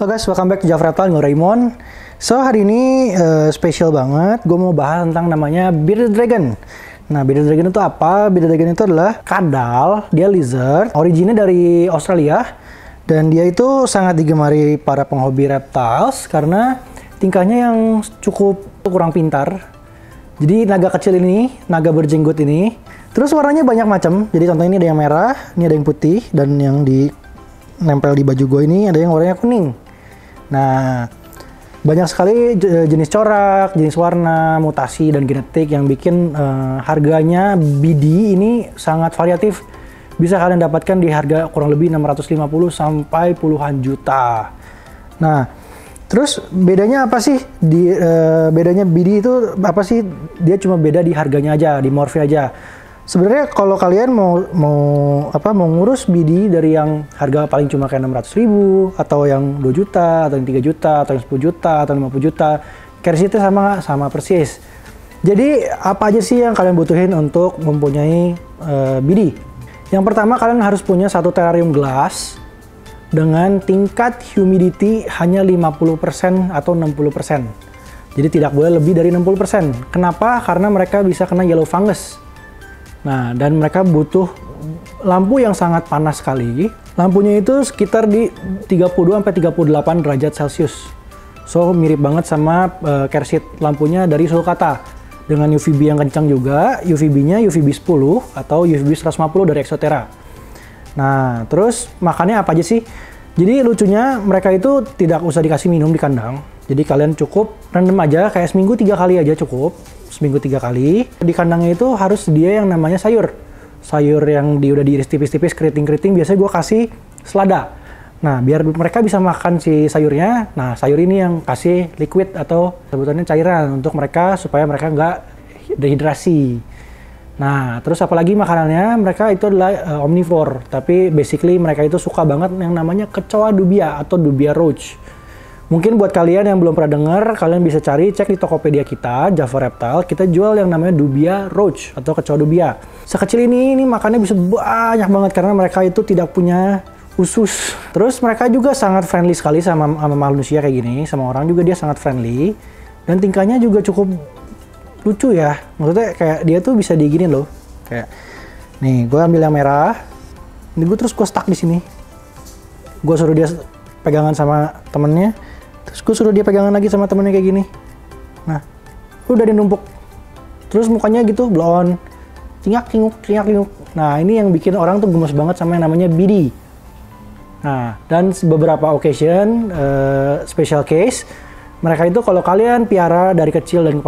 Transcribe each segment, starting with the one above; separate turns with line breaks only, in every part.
Halo guys, welcome back to Java Reptile, gue Raymond. So hari ini spesial banget, gue mau bahas tentang namanya Bearded Dragon. Nah, Bearded Dragon itu apa? Bearded Dragon itu adalah kadal, dia lizard, originnya dari Australia. Dan dia itu sangat digemari para penghobi reptiles karena tingkahnya yang cukup kurang pintar. Jadi naga kecil ini, naga berjenggot ini, terus warnanya banyak macam. Jadi contoh ini ada yang merah, ini ada yang putih, dan yang nempel di baju gue ini ada yang warnanya kuning. Nah, banyak sekali jenis corak, jenis warna, mutasi, dan genetik yang bikin harganya BD ini sangat variatif. Bisa kalian dapatkan di harga kurang lebih 650 sampai puluhan juta. Nah, terus bedanya apa sih? Bedanya BD itu apa sih? Dia cuma beda di harganya aja, di morphe aja. Sebenarnya kalau kalian mau ngurus BD dari yang harga paling cuma kayak 600.000 atau yang 2 juta atau yang 3 juta atau yang 10 juta atau 50 juta, case itu sama persis. Jadi apa aja sih yang kalian butuhin untuk mempunyai BD? Yang pertama, kalian harus punya satu terrarium gelas dengan tingkat humidity hanya 50% atau 60%. Jadi tidak boleh lebih dari 60%. Kenapa? Karena mereka bisa kena yellow fungus. Nah, dan mereka butuh lampu yang sangat panas sekali. Lampunya itu sekitar di 32-38 derajat Celcius. So, mirip banget sama kersit lampunya dari Sulcata. Dengan UVB yang kencang juga, UVB-nya UVB 10 atau UVB 150 dari Exotera. Nah, terus makannya apa aja sih? Jadi lucunya mereka itu tidak usah dikasih minum di kandang. Jadi kalian cukup rendam aja, kayak seminggu 3 kali aja cukup. Seminggu 3 kali. Di kandangnya itu harus dia yang namanya sayur. Sayur yang udah diiris tipis-tipis, keriting-keriting, biasanya gue kasih selada. Nah, biar mereka bisa makan si sayurnya, nah sayur ini yang kasih liquid atau sebutannya cairan untuk mereka supaya mereka nggak dehidrasi. Nah, terus apalagi makanannya, mereka itu adalah omnivore. Tapi basically mereka itu suka banget yang namanya kecoa dubia atau dubia roach. Mungkin buat kalian yang belum pernah dengar, kalian bisa cek di Tokopedia kita, Java Reptile, kita jual yang namanya dubia roach atau kecoa dubia. Sekecil ini makannya bisa banyak banget karena mereka itu tidak punya usus. Terus mereka juga sangat friendly sekali sama manusia kayak gini, sama orang juga dia sangat friendly. Dan tingkahnya juga cukup lucu ya. Maksudnya kayak dia tuh bisa diginin loh. Kayak nih, gue ambil yang merah. Ini gue terus gue stuck di sini. Gue suruh dia pegangan sama temennya. Terus gue suruh dia pegangan lagi sama temennya kayak gini. Nah, udah dia numpuk. Terus mukanya gitu blon, cingak-cinguk. Nah, ini yang bikin orang tuh gemes banget sama yang namanya BD. Nah, dan beberapa occasion, special case, mereka itu kalau kalian piara dari kecil dan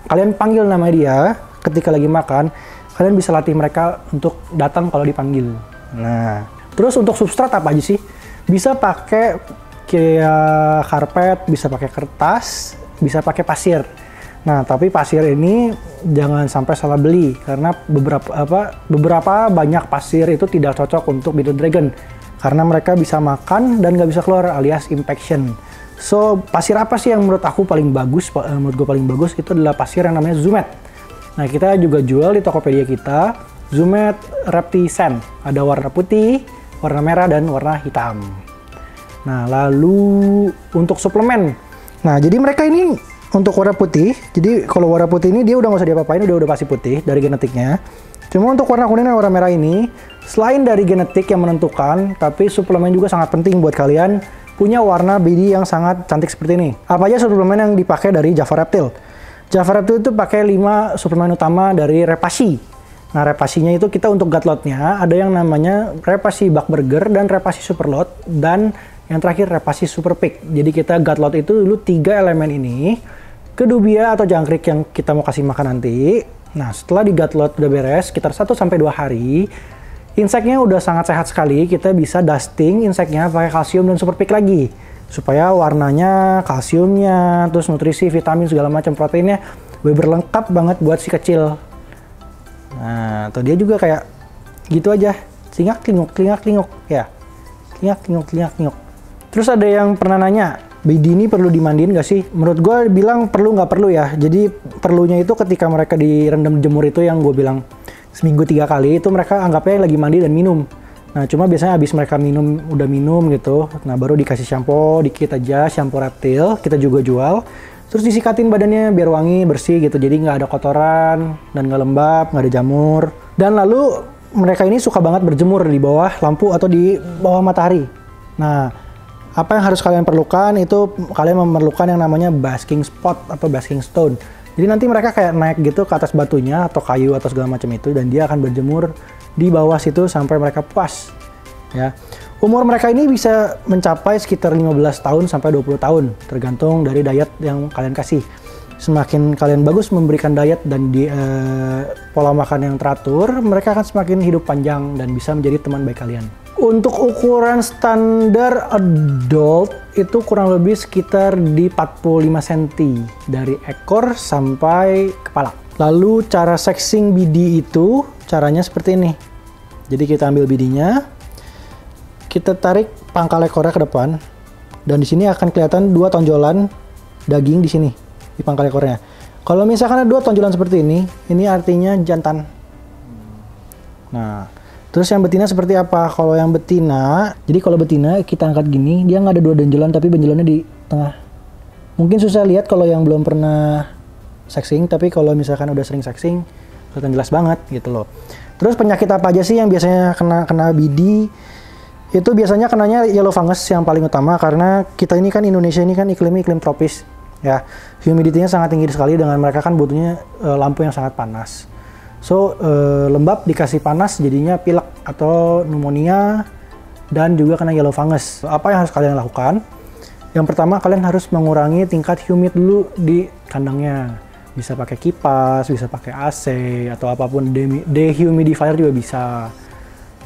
kalian panggil nama dia ketika lagi makan, kalian bisa latih mereka untuk datang kalau dipanggil. Nah, terus untuk substrat apa aja sih? Bisa pakai kayak karpet, bisa pakai kertas, bisa pakai pasir. Nah, tapi pasir ini jangan sampai salah beli karena beberapa banyak pasir itu tidak cocok untuk Bearded Dragon karena mereka bisa makan dan nggak bisa keluar alias impaction. So, pasir apa sih yang menurut aku paling bagus? Menurut gue paling bagus itu adalah pasir yang namanya Zumet. Nah, kita juga jual di Tokopedia kita Zumet Repti Sand. Ada warna putih, warna merah, dan warna hitam. Nah, lalu untuk suplemen. Nah, jadi mereka ini untuk warna putih. Jadi kalau warna putih ini dia udah nggak usah diapa-apain, udah pasti putih dari genetiknya. Cuma untuk warna kuning dan warna merah ini, selain dari genetik yang menentukan, tapi suplemen juga sangat penting buat kalian punya warna BD yang sangat cantik seperti ini. Apa aja suplemen yang dipakai dari Java Reptile? Java Reptile itu pakai 5 suplemen utama dari Repasi. Nah, repasinya itu kita untuk gutlotnya ada yang namanya Repasi Buckburger dan Repasi Superlot, dan yang terakhir Repasi Super Peak. Jadi kita gutlot itu dulu 3 elemen ini ke dubia atau jangkrik yang kita mau kasih makan nanti. Nah, setelah di gutlot udah beres sekitar 1-2 hari, inseknya udah sangat sehat sekali. Kita bisa dusting inseknya pakai kalsium dan Super Peak lagi supaya warnanya, kalsiumnya, terus nutrisi, vitamin, segala macam proteinnya berlengkap banget buat si kecil. Nah, atau dia juga kayak gitu aja, klingak-klinguk ya, klingak-klinguk. Terus ada yang pernah nanya, BD ini perlu dimandiin gak sih? Menurut gue bilang perlu nggak perlu ya. Jadi perlunya itu ketika mereka direndam jemur itu yang gue bilang seminggu 3 kali, itu mereka anggapnya lagi mandi dan minum. Nah, cuma biasanya habis mereka udah minum gitu, nah baru dikasih shampoo dikit aja, shampoo reptil, kita juga jual. Terus disikatin badannya biar wangi, bersih gitu, jadi nggak ada kotoran, dan nggak lembab, nggak ada jamur. Dan lalu mereka ini suka banget berjemur di bawah lampu atau di bawah matahari. Nah, apa yang harus kalian perlukan itu kalian memerlukan yang namanya basking spot atau basking stone. Jadi nanti mereka kayak naik gitu ke atas batunya atau kayu atau segala macam itu, dan dia akan berjemur di bawah situ sampai mereka puas. Ya. Umur mereka ini bisa mencapai sekitar 15 tahun sampai 20 tahun, tergantung dari diet yang kalian kasih. Semakin kalian bagus memberikan diet dan pola makan yang teratur, mereka akan semakin hidup panjang dan bisa menjadi teman baik kalian. Untuk ukuran standar adult itu kurang lebih sekitar di 45 cm dari ekor sampai kepala. Lalu cara sexing BD itu caranya seperti ini. Jadi kita ambil bidinya, kita tarik pangkal ekornya ke depan, dan di sini akan kelihatan 2 tonjolan daging di sini di pangkal ekornya. Kalau misalkan ada 2 tonjolan seperti ini artinya jantan. Nah, terus yang betina seperti apa? Kalau yang betina, jadi kalau betina kita angkat gini, dia nggak ada 2 benjolan tapi benjolannya di tengah. Mungkin susah lihat kalau yang belum pernah sexing, tapi kalau misalkan udah sering sexing, kelihatan jelas banget gitu loh. Terus penyakit apa aja sih yang biasanya kena BD? Itu biasanya kenanya yellow fungus yang paling utama, karena kita ini kan Indonesia ini kan iklim tropis ya. Humidity-nya sangat tinggi sekali, dengan mereka kan butuhnya lampu yang sangat panas. So lembab dikasih panas jadinya pilek atau pneumonia, dan juga kena yellow fungus. Apa yang harus kalian lakukan? Yang pertama, kalian harus mengurangi tingkat humid dulu di kandangnya. Bisa pakai kipas, bisa pakai AC, atau apapun, dehumidifier juga bisa.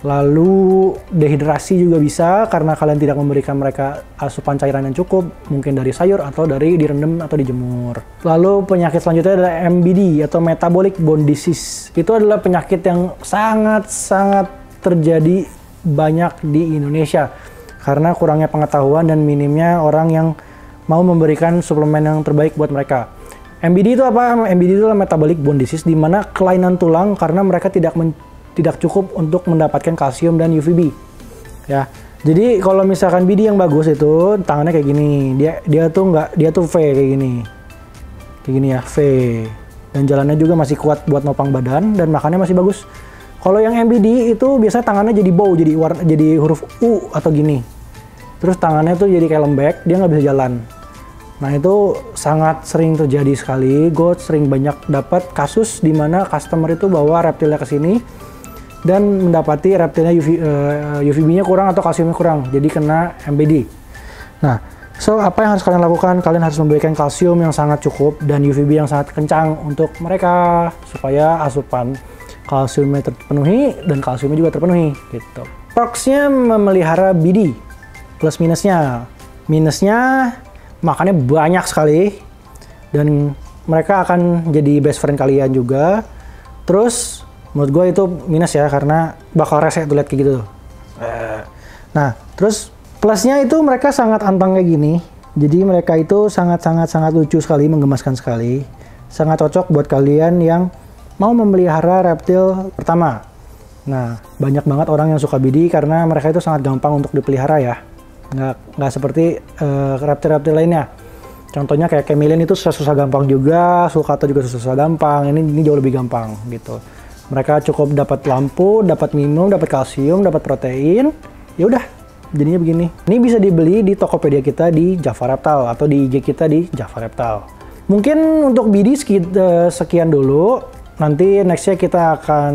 Lalu dehidrasi juga bisa, karena kalian tidak memberikan mereka asupan cairan yang cukup, mungkin dari sayur atau dari direndam atau dijemur. Lalu penyakit selanjutnya adalah MBD atau metabolic bone disease. Itu adalah penyakit yang sangat-sangat terjadi banyak di Indonesia karena kurangnya pengetahuan dan minimnya orang yang mau memberikan suplemen yang terbaik buat mereka. MBD itu apa? MBD itu adalah metabolic bone disease, di mana kelainan tulang karena mereka tidak cukup untuk mendapatkan kalsium dan UVB. Ya. Jadi kalau misalkan BD yang bagus itu tangannya kayak gini. Dia tuh V kayak gini. Kayak gini ya, V. Dan jalannya juga masih kuat buat nopang badan dan makannya masih bagus. Kalau yang MBD itu biasanya tangannya jadi bow, jadi huruf U atau gini. Terus tangannya tuh jadi kayak lembek, dia nggak bisa jalan. Nah, itu sangat sering terjadi sekali. Gue sering banyak dapat kasus di mana customer itu bawa reptilnya ke sini dan mendapati reptilnya UVB-nya kurang atau kalsiumnya kurang, jadi kena MBD. Nah, so apa yang harus kalian lakukan? Kalian harus memberikan kalsium yang sangat cukup dan UVB yang sangat kencang untuk mereka supaya asupan kalsiumnya terpenuhi dan kalsiumnya juga terpenuhi gitu. Perksnya memelihara BD, plus minusnya makannya banyak sekali dan mereka akan jadi best friend kalian juga. Terus menurut gue itu minus ya, karena bakal rese tuh lihat kayak gitu. Nah, terus plusnya itu mereka sangat antang kayak gini. Jadi mereka itu sangat lucu sekali, menggemaskan sekali. Sangat cocok buat kalian yang mau memelihara reptil pertama. Nah, banyak banget orang yang suka BD karena mereka itu sangat gampang untuk dipelihara ya. Nggak seperti reptil-reptil lainnya. Contohnya kayak chameleon itu susah gampang juga, sulcata juga susah gampang. Ini jauh lebih gampang gitu. Mereka cukup dapat lampu, dapat minum, dapat kalsium, dapat protein. Ya udah, jadinya begini. Ini bisa dibeli di Tokopedia kita di Java Reptile atau di IG kita di Java Reptile. Mungkin untuk BD sekian dulu. Nanti nextnya kita akan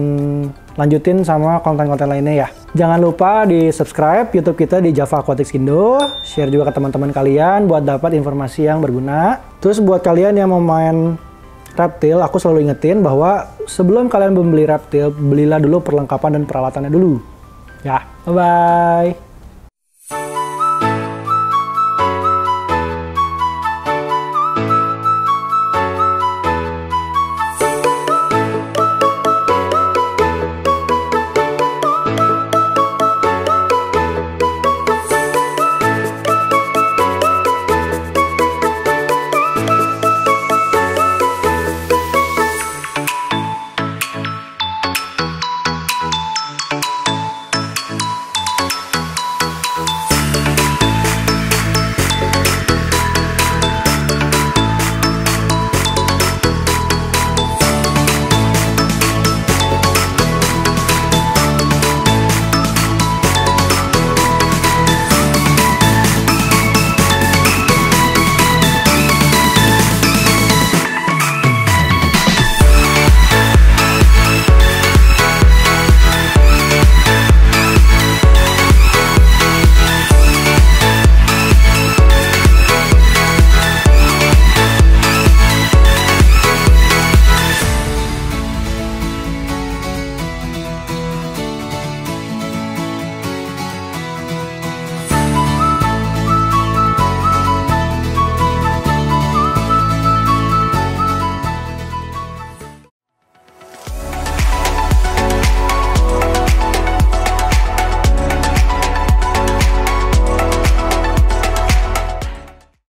lanjutin sama konten-konten lainnya ya. Jangan lupa di subscribe YouTube kita di Java Aquatics Indo, share juga ke teman-teman kalian buat dapat informasi yang berguna. Terus buat kalian yang mau main reptil, aku selalu ingetin bahwa sebelum kalian membeli reptil, belilah dulu perlengkapan dan peralatannya dulu. Ya, bye-bye.